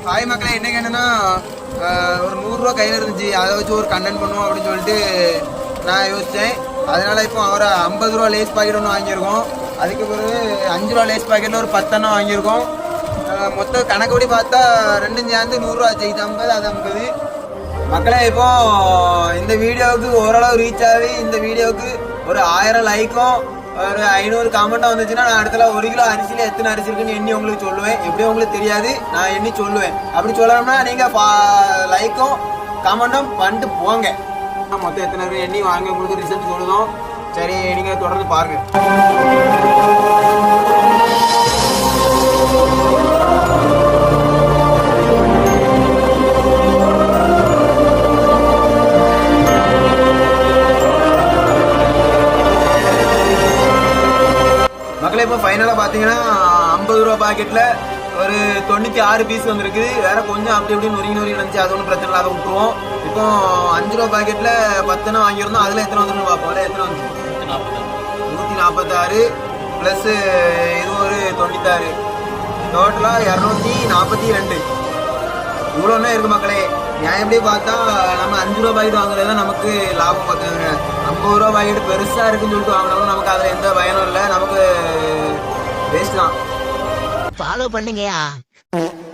Hi மக்களே, என்ன கேட்டேன்னா ஒரு 100 ரூபா கையில் இருந்துச்சு. அதை வச்சு ஒரு கண்டென்ட் பண்ணுவோம் அப்படின்னு சொல்லிட்டு நான் யோசித்தேன். அதனால் இப்போ அவரை 50 ரூபா லேஸ் பாக்கெட் ஒன்று வாங்கியிருக்கோம். அதுக்கு பிறகு 5 ரூபா லேஸ் பாக்கெட்டில் ஒரு 10 எண்ணம் வாங்கியிருக்கோம். மொத்த கணக்குப்படி பார்த்தா ரெண்டும் சேர்ந்து 100 ரூபா ஆச்சு. இது 50, அது 50. மக்களே, இப்போ இந்த வீடியோவுக்கு ஓரளவு ரீச் ஆகி இந்த வீடியோவுக்கு ஒரு 1000 லைக்கும் ஒரு 500 கமெண்ட்டாக வந்துச்சுன்னா நான் இடத்துல 1 கிலோ அரிசியில் எத்தனை அரிசி இருக்குன்னு எண்ணி உங்களுக்கு சொல்லுவேன். எப்படியும் உங்களுக்கு தெரியாது, நான் எண்ணி சொல்லுவேன். அப்படி சொல்லணும்னா நீங்கள் லைக்கும் கமெண்ட்டும் பண்ணிட்டு போங்க. மொத்தம் எத்தனை இருக்கு எண்ணி வாங்க, உங்களுக்கு ரிசல்ட் சொல்லுதோம். சரி, நீங்கள் தொடர்ந்து பாருங்க. மக்களே, இப்போ ஃபைனலாக பார்த்தீங்கன்னா 50 ரூபா பாக்கெட்டில் ஒரு 96 பீஸ் வந்துருக்கு. வேற கொஞ்சம் அப்படி இப்படி நொறுங்கி நினச்சி அது ஒன்றும் பிரச்சனை இல்லை, அதை விட்டுருவோம். இப்போ 5 ரூபா பாக்கெட்டில் 10 எண்ணம் வாங்கியிருந்தோம். அதில் எத்தனை வந்துருன்னு பார்ப்போம். அதில் எத்தனை வந்து 146 ப்ளஸ் இது ஒரு 96, டோட்டலாக 242. இவ்வளோன்னா இருக்குது மக்களே. நான் எப்படி பார்த்தா நம்ம 5 ரூபா பாக்கெட் வாங்குறது தான் நமக்கு லாபம். பார்த்துங்க, 50 ரூபா பாக்கெட் பெருசாக இருக்குன்னு சொல்லிட்டு வாங்கினாலும் நமக்கு அதில் எந்த பயனும் இல்லை, நமக்கு வேஸ்ட் தான். ஃபாலோ பண்ணுங்கயா.